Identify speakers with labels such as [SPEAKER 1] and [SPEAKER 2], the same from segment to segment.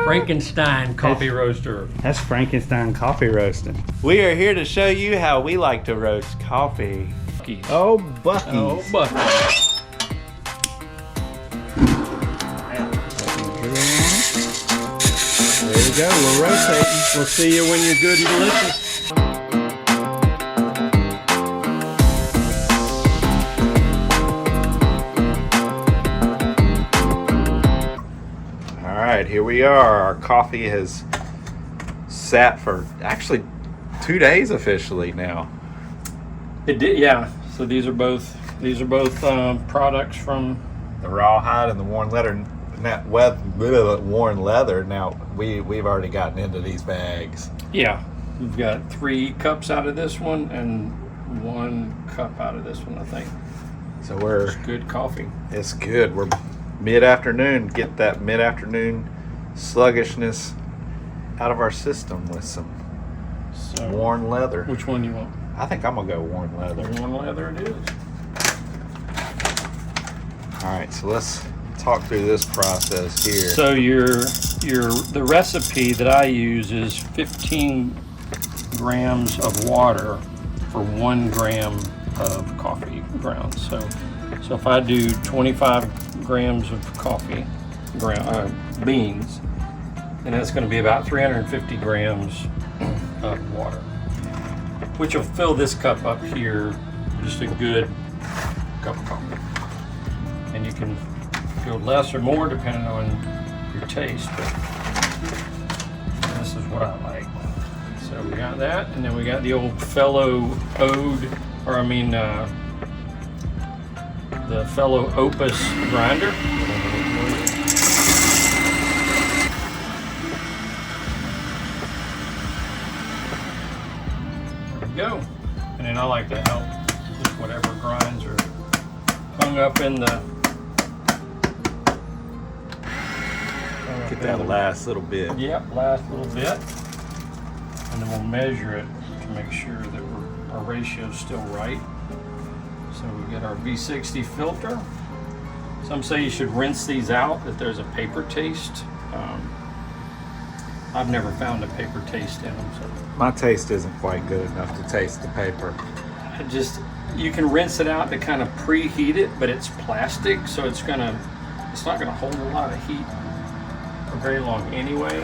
[SPEAKER 1] Frankenstein coffee roaster.
[SPEAKER 2] That's Frankenstein coffee roasting.
[SPEAKER 3] We are here to show you how we like to roast coffee.
[SPEAKER 2] Oh, Bucky's.
[SPEAKER 1] Oh, Bucky's.
[SPEAKER 2] There we go. We're rotating.
[SPEAKER 1] We'll see you when you're good and delicious.
[SPEAKER 3] All right, here we are. Our coffee has sat for actually 2 days officially now.
[SPEAKER 1] It did, yeah. So these are both products from
[SPEAKER 3] The rawhide and the worn leather. Worn leather. Now we've already gotten into these bags.
[SPEAKER 1] Yeah. We've got 3 cups out of this one and 1 cup out of this one, I think.
[SPEAKER 3] So
[SPEAKER 1] It's good coffee.
[SPEAKER 3] it's good. We're mid-afternoon. Get that mid-afternoon sluggishness out of our system with some
[SPEAKER 1] So
[SPEAKER 3] worn leather.
[SPEAKER 1] which one do you want?
[SPEAKER 3] I think I'm gonna go worn leather.
[SPEAKER 1] Worn leather it is.
[SPEAKER 3] All right, so let's talk through this process here.
[SPEAKER 1] So the recipe that I use is 15 grams of water for 1 gram of coffee grounds. So if I do 25 grams of coffee beans, then that's going to be about 350 grams of water, which will fill this cup up here, just a good cup of coffee. And you can go less or more depending on your taste, but this is what I like. So we got that, and then we got the old fellow the fellow Opus grinder. There we go. And then I like to help with whatever grinds are hung up in the
[SPEAKER 3] Get that last little bit.
[SPEAKER 1] Yep, last little bit. And then we'll measure it to make sure that our ratio is still right. So we get our V60 filter. Some say you should rinse these out, that there's a paper taste. I've never found a paper taste in them. So
[SPEAKER 3] My taste isn't quite good enough to taste the paper.
[SPEAKER 1] you can rinse it out to kind of preheat it, but it's plastic, so it's not gonna hold a lot of heat for very long anyway.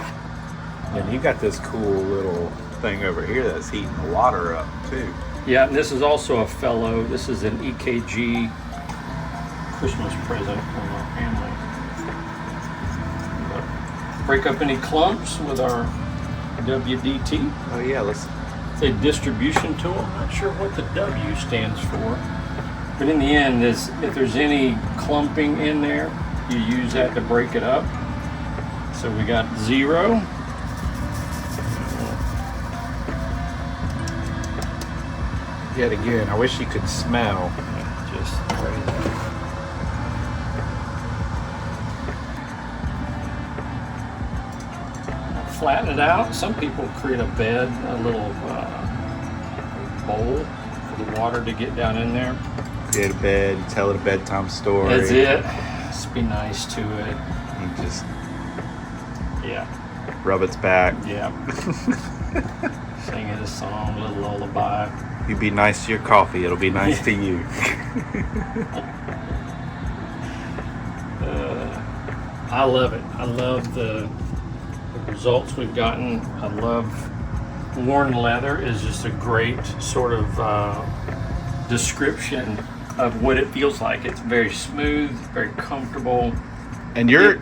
[SPEAKER 3] And you got this cool little thing over here that's heating the water up too.
[SPEAKER 1] Yeah, and this is also a fellow. This is an EKG Christmas present from our family. Break up any clumps with our WDT.
[SPEAKER 3] Oh yeah, let's.
[SPEAKER 1] It's a distribution tool. I'm not sure what the W stands for, but in the end, if there's any clumping in there, you use that to break it up. So we got 0.
[SPEAKER 3] Yet again, I wish you could smell.
[SPEAKER 1] Just crazy. Flatten it out. Some people create a bed, a little bowl for the water to get down in there.
[SPEAKER 3] Create a bed, tell it a bedtime story.
[SPEAKER 1] That's it. Just be nice to it.
[SPEAKER 3] You just
[SPEAKER 1] Yeah.
[SPEAKER 3] rub its back.
[SPEAKER 1] Yeah. Sing it a song, a little lullaby.
[SPEAKER 3] You be nice to your coffee, it'll be nice to you.
[SPEAKER 1] I love it. I love the results we've gotten. I love worn leather is just a great sort of description of what it feels like. It's very smooth, very comfortable.
[SPEAKER 3] And you're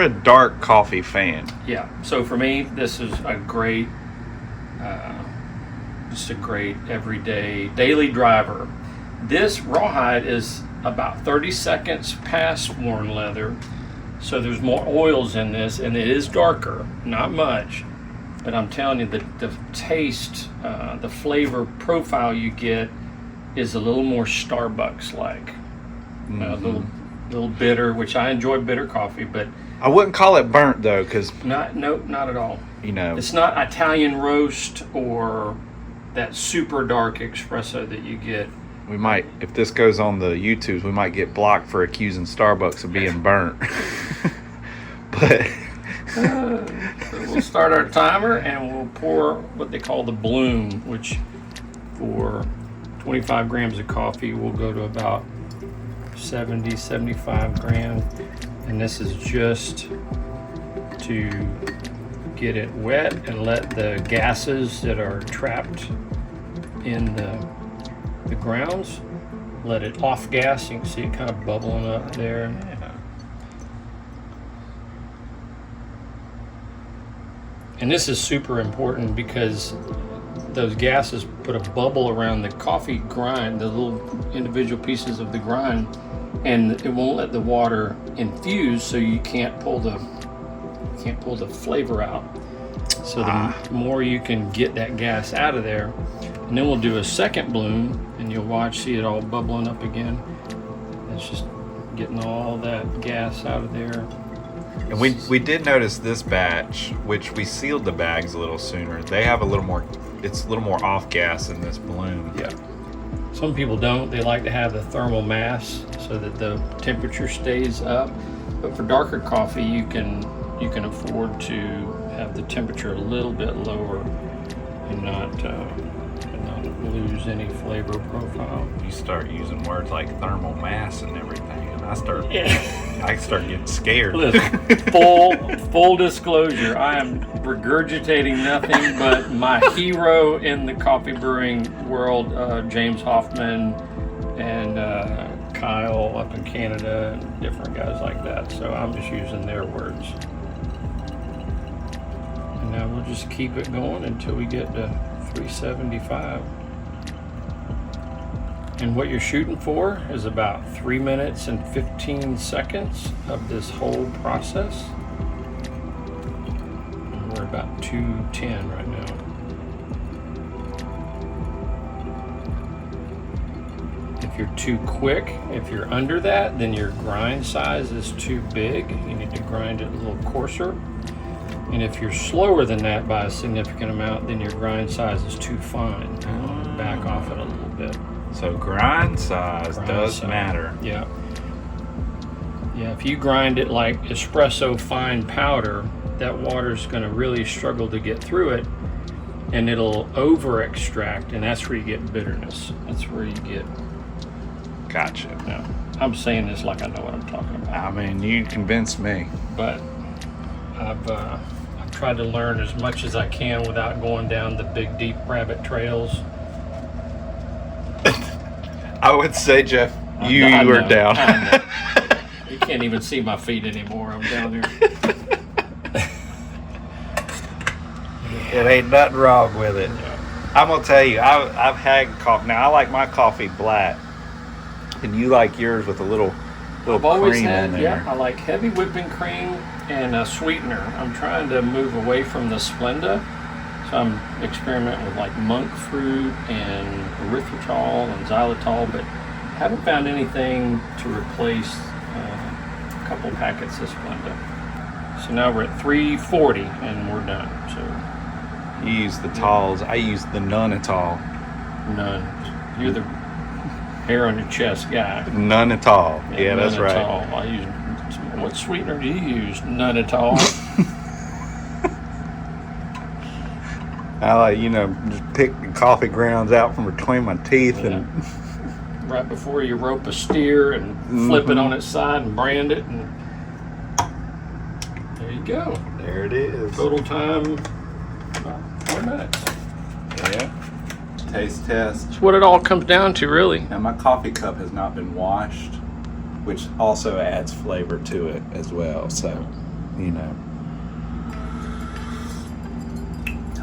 [SPEAKER 3] a dark coffee fan.
[SPEAKER 1] Yeah. So for me, this is a great, just a great everyday daily driver. This rawhide is about 30 seconds past worn leather, so there's more oils in this, and it is darker, not much, but I'm telling you, the taste, the flavor profile you get is a little more Starbucks-like, a little bitter, which I enjoy bitter coffee, but
[SPEAKER 3] I wouldn't call it burnt though, because
[SPEAKER 1] not at all.
[SPEAKER 3] you know,
[SPEAKER 1] It's not Italian roast or that super dark espresso that you get.
[SPEAKER 3] we might, if this goes on the YouTubes, we might get blocked for accusing Starbucks of being burnt. But
[SPEAKER 1] So we'll start our timer and we'll pour what they call the bloom, which for 25 grams of coffee will go to about 75 grams. And this is just to get it wet and let the gases that are trapped in the grounds, let it off gas. You can see it kind of bubbling up there. And this is super important because those gases put a bubble around the coffee grind, the little individual pieces of the grind, and it won't let the water infuse, so you can't pull the flavor out. So the more you can get that gas out of there, and then we'll do a second bloom, and you'll see it all bubbling up again. It's just getting all that gas out of there.
[SPEAKER 3] And we did notice this batch, which we sealed the bags a little sooner. They have it's a little more off gas in this bloom.
[SPEAKER 1] Yeah. Some people don't. They like to have the thermal mass so that the temperature stays up. But for darker coffee, you can afford to have the temperature a little bit lower and not lose any flavor profile.
[SPEAKER 3] You start using words like thermal mass and everything, and I start getting scared.
[SPEAKER 1] Listen, full disclosure, I am regurgitating nothing but my hero in the coffee brewing world, James Hoffman and Kyle up in Canada and different guys like that. So I'm just using their words. And now we'll just keep it going until we get to 375. And what you're shooting for is about 3 minutes and 15 seconds of this whole process. And we're about 210 right now. If you're too quick, if you're under that, then your grind size is too big. You need to grind it a little coarser. And if you're slower than that by a significant amount, then your grind size is too fine. You want to back off it a little bit.
[SPEAKER 3] So grind size does matter.
[SPEAKER 1] Yeah. Yeah, if you grind it like espresso fine powder, that water's going to really struggle to get through it, and it'll over extract, and that's where you get bitterness. That's where you get.
[SPEAKER 3] Gotcha.
[SPEAKER 1] Now, I'm saying this like I know what I'm talking about.
[SPEAKER 3] I mean, you convinced me.
[SPEAKER 1] But I've tried to learn as much as I can without going down the big deep rabbit trails.
[SPEAKER 3] I would say, Jeff, you
[SPEAKER 1] I
[SPEAKER 3] were
[SPEAKER 1] know,
[SPEAKER 3] down.
[SPEAKER 1] I know. You can't even see my feet anymore. I'm down here.
[SPEAKER 3] It ain't nothing wrong with it.
[SPEAKER 1] Yeah.
[SPEAKER 3] I'm gonna tell you, I've had coffee. Now I like my coffee black, and you like yours with a little
[SPEAKER 1] I've always
[SPEAKER 3] cream
[SPEAKER 1] had,
[SPEAKER 3] in there.
[SPEAKER 1] yeah, I like heavy whipping cream and a sweetener. I'm trying to move away from the Splenda, so I'm experimenting with like monk fruit and erythritol and xylitol, but haven't found anything to replace a couple packets of Splenda. So now we're at 340 and we're done. So
[SPEAKER 3] You use the talls. I use the none-at-all.
[SPEAKER 1] none. You're the hair on your chest guy.
[SPEAKER 3] None at all. Yeah,
[SPEAKER 1] none
[SPEAKER 3] that's
[SPEAKER 1] at
[SPEAKER 3] right.
[SPEAKER 1] all. I use. What sweetener do you use? None at all.
[SPEAKER 3] I like, just pick the coffee grounds out from between my teeth and
[SPEAKER 1] Right before you rope a steer and flip it on its side and brand it, and there you go.
[SPEAKER 3] there it is.
[SPEAKER 1] Total time about 4 minutes.
[SPEAKER 3] Yeah. Taste test.
[SPEAKER 1] That's what it all comes down to, really.
[SPEAKER 3] Now my coffee cup has not been washed, which also adds flavor to it as well. So, That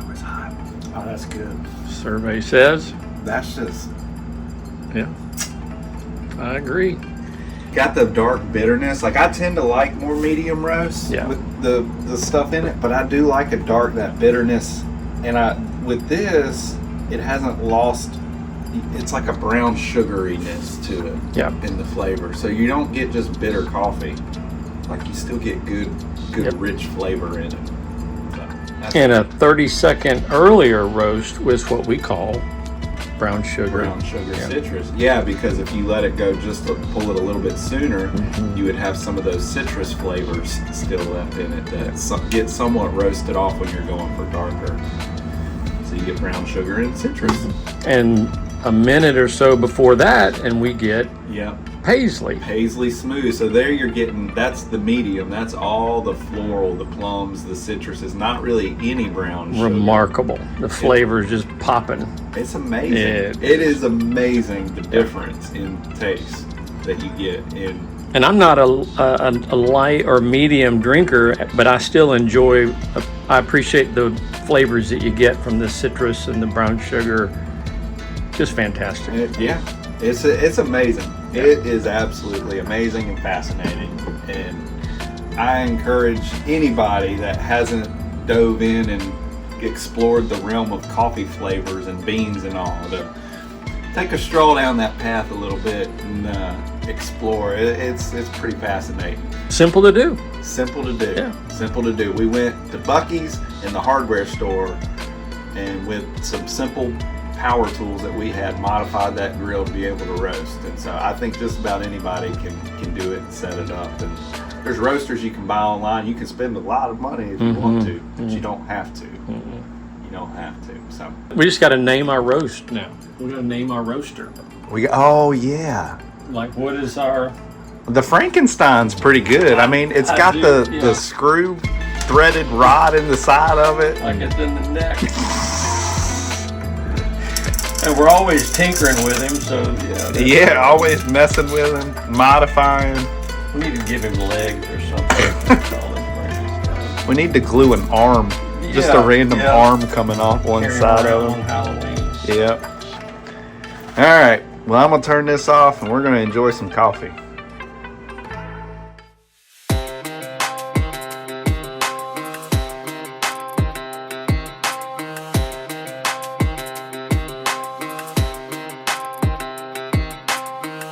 [SPEAKER 3] was hot. Oh, that's good.
[SPEAKER 1] Survey says.
[SPEAKER 3] That's just
[SPEAKER 1] Yeah. I agree.
[SPEAKER 3] got the dark bitterness. Like I tend to like more medium roast with the stuff in it, but I do like that bitterness. And with this, it hasn't lost. It's like a brown sugariness to it in the flavor. So you don't get just bitter coffee. Like you still get good rich flavor in it. So
[SPEAKER 1] And a 30-second earlier roast was what we call brown sugar.
[SPEAKER 3] Citrus. Yeah, because if you let it go just to pull it a little bit sooner, you would have some of those citrus flavors still left in it that get somewhat roasted off when you're going for darker. So you get brown sugar and citrus.
[SPEAKER 1] And a minute or so before that, and we get paisley.
[SPEAKER 3] Paisley smooth. So there you're getting, that's the medium. That's all the floral, the plums, the citrus. Is not really any brown sugar.
[SPEAKER 1] Remarkable. The flavor is just popping.
[SPEAKER 3] It's amazing. It is amazing the difference in taste that you get in.
[SPEAKER 1] And I'm not a light or medium drinker, but I still enjoy, I appreciate the flavors that you get from the citrus and the brown sugar. Just fantastic.
[SPEAKER 3] It's amazing. Yeah. It is absolutely amazing and fascinating. And I encourage anybody that hasn't dove in and explored the realm of coffee flavors and beans and all to take a stroll down that path a little bit and explore. It's pretty fascinating.
[SPEAKER 1] Simple to do.
[SPEAKER 3] Simple to do.
[SPEAKER 1] Yeah.
[SPEAKER 3] Simple to do. We went to Buc-ee's in the hardware store, and with some simple power tools that we had, modified that grill to be able to roast. And so I think just about anybody can do it and set it up. And there's roasters you can buy online. You can spend a lot of money if you want to, but you don't have to. You don't have to. So
[SPEAKER 1] we just got to name our roast now. We're going to name our roaster. Like, what is our...
[SPEAKER 3] The Frankenstein's pretty good. I mean, it's got the screw threaded rod in the side of it.
[SPEAKER 1] Like it's in the neck. And we're always tinkering with him, so
[SPEAKER 3] always messing with him, modifying.
[SPEAKER 1] We need to give him legs or something.
[SPEAKER 3] We need to glue an arm, just a random arm coming off one side of him.
[SPEAKER 1] On Halloween.
[SPEAKER 3] Yep. All right. Well, I'm gonna turn this off, and we're gonna enjoy some coffee.